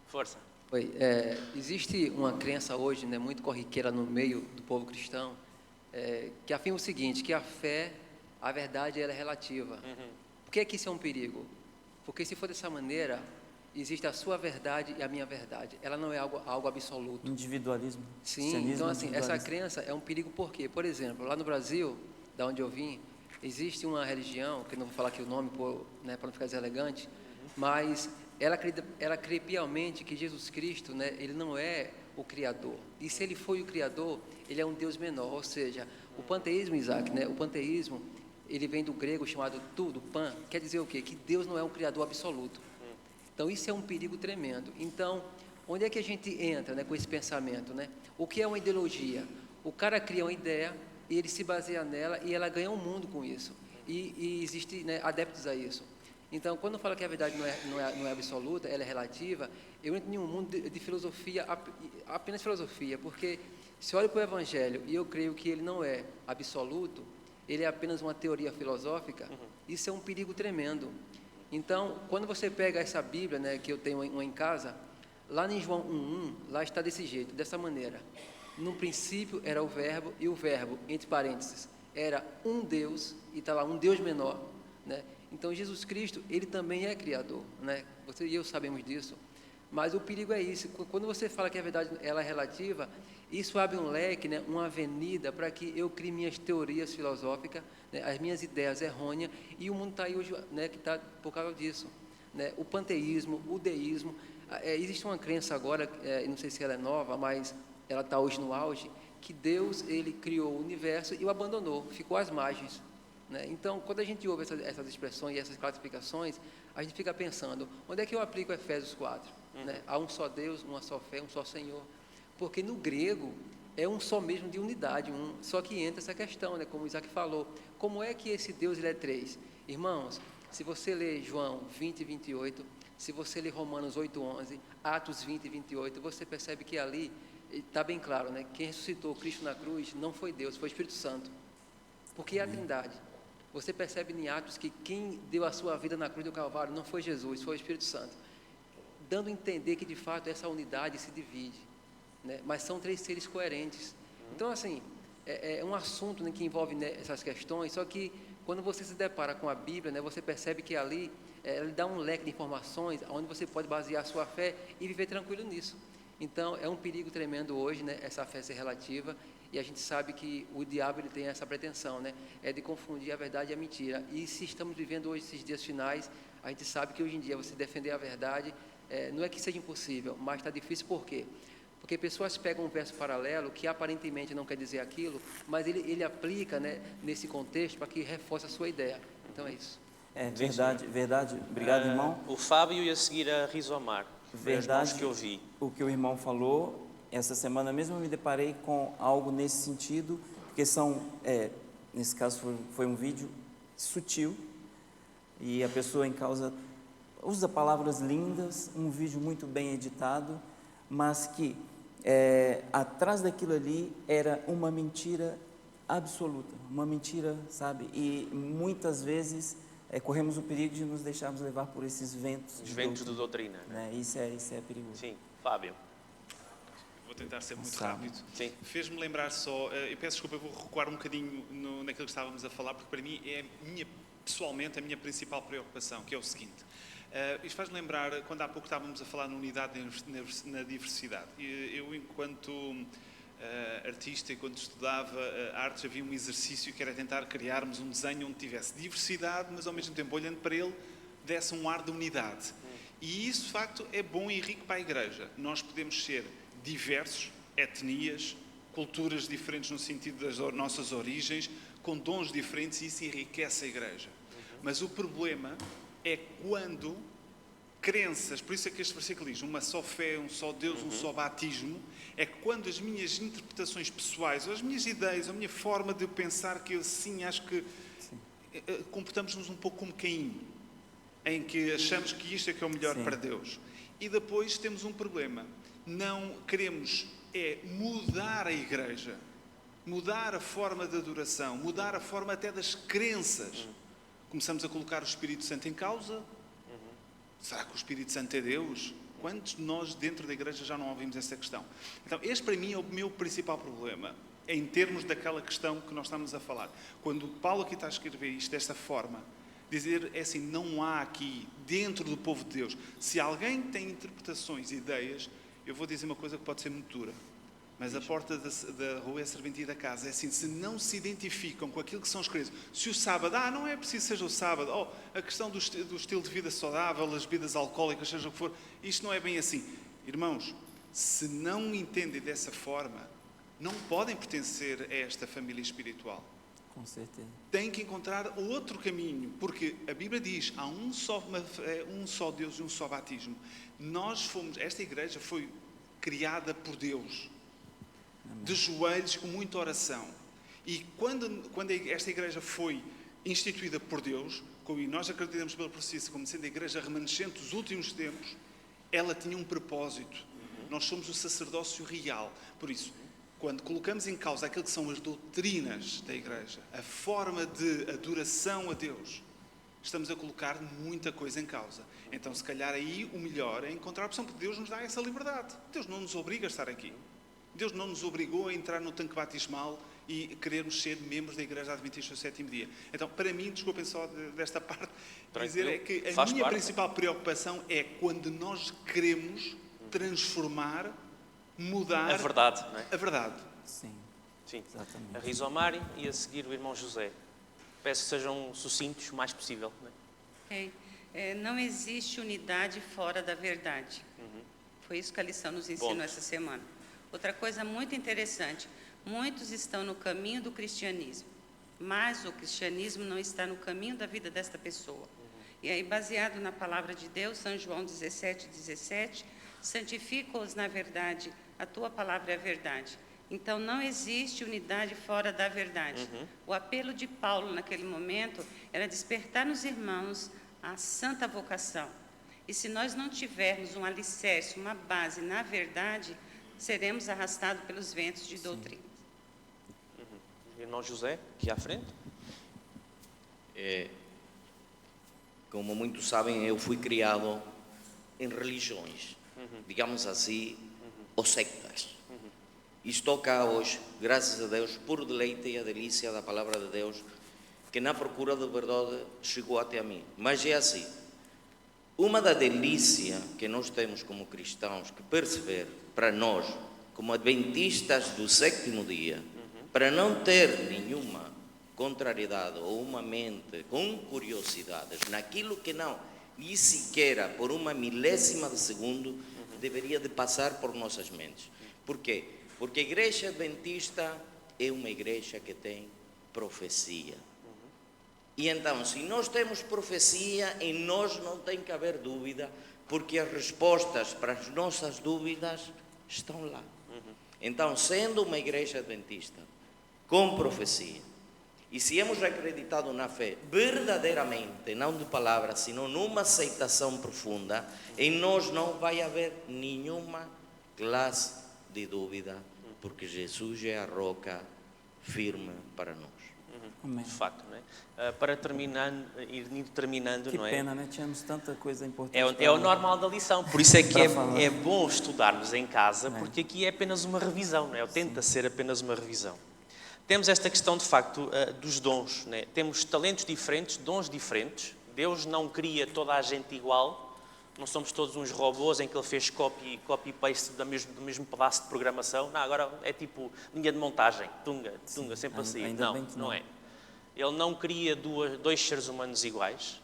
[SPEAKER 1] Força.
[SPEAKER 9] Oi, existe uma crença hoje, né, muito corriqueira no meio do povo cristão, que afirma o seguinte, que a fé, a verdade, ela é relativa. Por que isso é um perigo? Porque se for dessa maneira, existe a sua verdade e a minha verdade. Ela não é algo absoluto.
[SPEAKER 2] Individualismo.
[SPEAKER 9] Sim, então assim, essa crença é um perigo por quê? Por exemplo, lá no Brasil, da onde eu vim, existe uma religião, que não vou falar aqui o nome para não ficar deselegante, mas ela crê piamente que Jesus Cristo, né, ele não é o Criador. E se ele foi o Criador, ele é um Deus menor. Ou seja, o panteísmo, Isaac, né, o panteísmo, ele vem do grego chamado tudo, pan, quer dizer o quê? Que Deus não é um Criador absoluto. Então, isso é um perigo tremendo. Então, onde é que a gente entra, né, com esse pensamento? Né? O que é uma ideologia? O cara cria uma ideia, e ele se baseia nela, e ela ganha um mundo com isso. E existe, né, adeptos a isso. Então, quando eu falo que a verdade não é absoluta, ela é relativa, eu entro em um mundo de filosofia, apenas filosofia, porque se eu olho para o Evangelho e eu creio que ele não é absoluto, ele é apenas uma teoria filosófica, isso é um perigo tremendo. Então, quando você pega essa Bíblia, né, que eu tenho uma em casa, lá em João 1:1, lá está desse jeito, dessa maneira. No princípio era o verbo, e o verbo, entre parênteses, era um Deus, e está lá um Deus menor, né? Então, Jesus Cristo, ele também é Criador, né? Você e eu sabemos disso. Mas o perigo é isso, quando você fala que a verdade ela é relativa, isso abre um leque, né, uma avenida para que eu crie minhas teorias filosóficas, né, as minhas ideias errôneas, e o mundo está aí hoje, né, que está por causa disso. Né? O panteísmo, o deísmo, existe uma crença agora, não sei se ela é nova, mas ela está hoje no auge, que Deus ele criou o universo e o abandonou, ficou às margens. Né? Então, quando a gente ouve essas expressões e essas classificações, a gente fica pensando, onde é que eu aplico Efésios 4? né? Há um só Deus, uma só fé, um só Senhor. Porque no grego é um só mesmo de unidade, só que entra essa questão, né? Como o Isaac falou, como é que esse Deus ele é três? Irmãos, se você ler João 20 e 28, se você ler Romanos 8, 11, Atos 20 e 28, você percebe que ali está bem claro, né? Quem ressuscitou Cristo na cruz não foi Deus, foi o Espírito Santo. Porque é a Trindade. Você percebe em Atos que quem deu a sua vida na cruz do Calvário não foi Jesus, foi o Espírito Santo. Dando a entender que, de fato, essa unidade se divide, né? Mas são três seres coerentes. Então, assim, é um assunto, né, que envolve, né, essas questões, só que quando você se depara com a Bíblia, né, você percebe que ali ele dá um leque de informações onde você pode basear a sua fé e viver tranquilo nisso. Então, é um perigo tremendo hoje, né, essa fé ser relativa, e a gente sabe que o diabo ele tem essa pretensão, né, é de confundir a verdade e a mentira. E se estamos vivendo hoje esses dias finais, a gente sabe que hoje em dia você defender a verdade, não é que seja impossível, mas está difícil. Por quê? Porque pessoas pegam um verso paralelo que aparentemente não quer dizer aquilo, mas ele aplica, né, nesse contexto para que reforce a sua ideia. Então é isso.
[SPEAKER 2] Verdade. Obrigado, irmão.
[SPEAKER 1] O Fábio e a seguir a Rizomar.
[SPEAKER 2] Verdade
[SPEAKER 1] que eu vi.
[SPEAKER 2] O que o irmão falou. Essa semana mesmo eu me deparei com algo nesse sentido, porque nesse caso foi um vídeo sutil, e a pessoa em causa usa palavras lindas, um vídeo muito bem editado, mas que atrás daquilo ali era uma mentira absoluta, uma mentira, sabe? E muitas vezes corremos o perigo de nos deixarmos levar por esses ventos.
[SPEAKER 1] Os ventos de doutrina.
[SPEAKER 2] Né? Isso é perigoso.
[SPEAKER 1] Sim, Fábio.
[SPEAKER 10] Vou tentar ser muito rápido.
[SPEAKER 1] Sim.
[SPEAKER 10] Fez-me lembrar só, eu peço desculpa, eu vou recuar um bocadinho naquilo que estávamos a falar, porque para mim é pessoalmente a minha principal preocupação, que é o seguinte. Isto faz-me lembrar, quando há pouco estávamos a falar na unidade na diversidade. Eu, enquanto artista, enquanto estudava artes, havia um exercício que era tentar criarmos um desenho onde tivesse diversidade, mas ao mesmo tempo, olhando para ele, desse um ar de unidade. E isso, de facto, é bom e rico para a Igreja. Nós podemos ser diversos, etnias, culturas diferentes no sentido das nossas origens, com dons diferentes, e isso enriquece a Igreja. Mas o problema é quando crenças, por isso é que este versículo diz, uma só fé, um só Deus, um só batismo, é quando as minhas interpretações pessoais, ou as minhas ideias, ou a minha forma de pensar, que eu sim acho que comportamos-nos um pouco como Caim, em que achamos que isto é que é o melhor para Deus. E depois temos um problema. Não queremos mudar a Igreja, mudar a forma de adoração, mudar a forma até das crenças. Começamos a colocar o Espírito Santo em causa. Será que o Espírito Santo é Deus? Quantos de nós dentro da Igreja já não ouvimos essa questão? Então, este para mim é o meu principal problema, em termos daquela questão que nós estamos a falar. Quando Paulo aqui está a escrever isto desta forma, dizer assim, não há aqui, dentro do povo de Deus, se alguém tem interpretações, ideias, eu vou dizer uma coisa que pode ser muito dura, mas a porta da rua é a serventia da casa. É assim, se não se identificam com aquilo que são as crenças, se o sábado, não é preciso seja o sábado, a questão do estilo de vida saudável, as bebidas alcoólicas, seja o que for, isto não é bem assim. Irmãos, se não entendem dessa forma, não podem pertencer a esta família espiritual.
[SPEAKER 2] Com certeza.
[SPEAKER 10] Têm que encontrar outro caminho, porque a Bíblia diz, há um só Deus e um só batismo. Esta igreja foi criada por Deus, de joelhos, com muita oração. E quando esta igreja foi instituída por Deus, e nós acreditamos pelo processo como sendo a igreja remanescente dos últimos tempos, ela tinha um propósito. Nós somos o sacerdócio real. Por isso, quando colocamos em causa aquilo que são as doutrinas da Igreja, a forma de adoração a Deus, estamos a colocar muita coisa em causa. Então, se calhar aí o melhor é encontrar a opção, porque Deus nos dá essa liberdade. Deus não nos obriga a estar aqui. Deus não nos obrigou a entrar no tanque batismal e querermos ser membros da Igreja Adventista do Sétimo Dia. Então, para mim, desculpem só desta parte, dizer é que a minha principal preocupação é quando nós queremos transformar, mudar
[SPEAKER 1] a verdade, não é?
[SPEAKER 10] A verdade.
[SPEAKER 2] Sim.
[SPEAKER 1] A Rizomari e a seguir o irmão José. Peço que sejam sucintos o mais possível. Não é?
[SPEAKER 7] Não existe unidade fora da verdade. Foi isso que a lição nos ensinou essa semana. Outra coisa muito interessante, muitos estão no caminho do cristianismo, mas o cristianismo não está no caminho da vida desta pessoa. E aí, baseado na palavra de Deus, São João 17:17, santifica-os na verdade, a tua palavra é a verdade. Então, não existe unidade fora da verdade. O apelo de Paulo naquele momento era despertar nos irmãos a santa vocação. E se nós não tivermos um alicerce, uma base na verdade, seremos arrastados pelos ventos de doutrina.
[SPEAKER 1] Irmão José, aqui à frente.
[SPEAKER 3] Como muitos sabem, eu fui criado em religiões, digamos assim, ou sectas. E estou cá hoje, graças a Deus, por deleite e a delícia da palavra de Deus, que na procura da verdade chegou até a mim. Mas é assim, uma da delícia que nós temos como cristãos que perceber, para nós, como adventistas do sétimo dia, para não ter nenhuma contrariedade ou uma mente com curiosidades naquilo que não, e sequer por uma milésima de segundo, deveria de passar por nossas mentes. Por quê? Porque a igreja adventista é uma igreja que tem profecia. E então, se nós temos profecia, em nós não tem que haver dúvida, porque as respostas para as nossas dúvidas estão lá. Então, sendo uma igreja adventista com profecia, e se hemos acreditado na fé verdadeiramente, não de palavras, sino numa aceitação profunda, em nós não vai haver nenhuma classe de dúvida, porque Jesus é a roca firme para nós.
[SPEAKER 2] Amém.
[SPEAKER 1] De facto, não é? Para terminar, ir terminando,
[SPEAKER 2] Que
[SPEAKER 1] não é?
[SPEAKER 2] pena, né? Tínhamos tanta coisa importante.
[SPEAKER 1] É o normal da lição, por isso é que
[SPEAKER 2] falar.
[SPEAKER 1] é bom estudarmos em casa, porque aqui é apenas uma revisão, não é? Ou tenta ser apenas uma revisão. Temos esta questão, de facto, dos dons, não é? Temos talentos diferentes, dons diferentes. Deus não cria toda a gente igual. Não somos todos uns robôs em que ele fez copy-paste do mesmo pedaço de programação. Não, agora é tipo linha de montagem, tunga, sempre a sair. Não é. Ele não cria dois seres humanos iguais.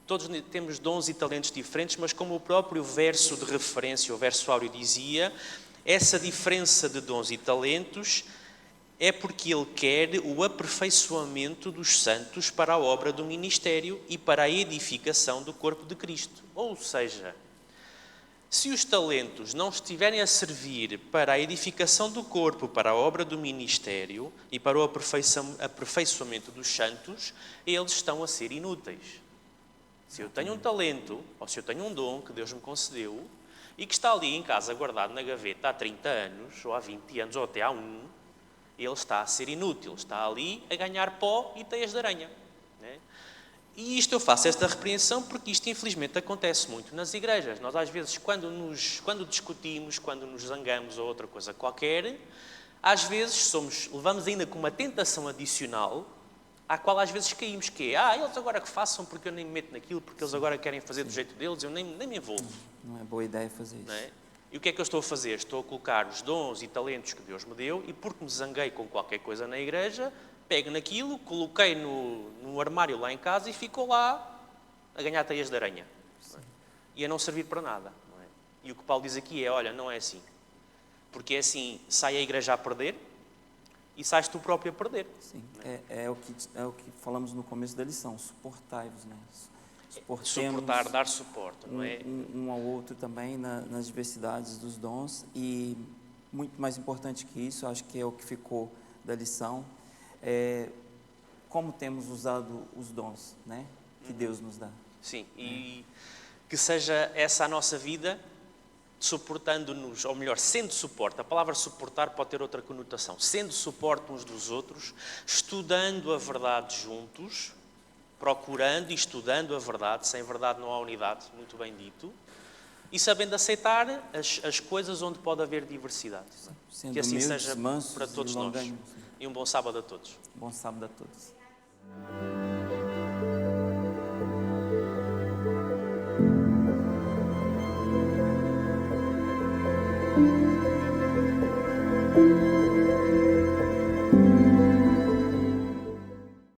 [SPEAKER 1] Todos temos dons e talentos diferentes, mas como o próprio verso de referência, o verso áureo dizia, essa diferença de dons e talentos é porque ele quer o aperfeiçoamento dos santos para a obra do ministério e para a edificação do corpo de Cristo. Ou seja, se os talentos não estiverem a servir para a edificação do corpo, para a obra do ministério e para o aperfeiçoamento dos santos, eles estão a ser inúteis. Se eu tenho um talento, ou se eu tenho um dom que Deus me concedeu e que está ali em casa guardado na gaveta há 30 anos, ou há 20 anos, ou até há ele está a ser inútil, está ali a ganhar pó e teias de aranha. Né? E isto eu faço esta repreensão porque isto infelizmente acontece muito nas igrejas. Nós às vezes quando discutimos, quando nos zangamos ou outra coisa qualquer, às vezes levamos ainda com uma tentação adicional à qual às vezes caímos, que é, eles agora que façam porque eu nem me meto naquilo, porque eles agora querem fazer do jeito deles, eu nem me envolvo.
[SPEAKER 2] Não é boa ideia fazer isso.
[SPEAKER 1] Não é? E o que é que eu estou a fazer? Estou a colocar os dons e talentos que Deus me deu e porque me zanguei com qualquer coisa na igreja, pego naquilo, coloquei no armário lá em casa e ficou lá a ganhar teias de aranha. Não é? E a não servir para nada. Não é? E o que Paulo diz aqui é, olha, não é assim. Porque é assim, sai a igreja a perder e sais tu próprio a perder.
[SPEAKER 2] Sim, é o que falamos no começo da lição, suportai-vos, né?
[SPEAKER 1] Suportar, dar suporte, não é?
[SPEAKER 2] Um ao outro também nas diversidades dos dons e muito mais importante que isso, acho que é o que ficou da lição, é como temos usado os dons, né? Que Deus nos dá.
[SPEAKER 1] Sim, e que seja essa a nossa vida, suportando-nos, ou melhor, sendo suporte. A palavra suportar pode ter outra conotação. Sendo suporte uns dos outros, estudando a verdade juntos, procurando e estudando a verdade, sem verdade não há unidade, muito bem dito, e sabendo aceitar as coisas onde pode haver diversidade.
[SPEAKER 2] Sendo
[SPEAKER 1] que assim
[SPEAKER 2] humildes,
[SPEAKER 1] seja
[SPEAKER 2] mansos
[SPEAKER 1] para todos
[SPEAKER 2] e
[SPEAKER 1] nós.
[SPEAKER 2] longânimos.
[SPEAKER 1] E um bom sábado a todos.
[SPEAKER 2] Bom sábado a todos.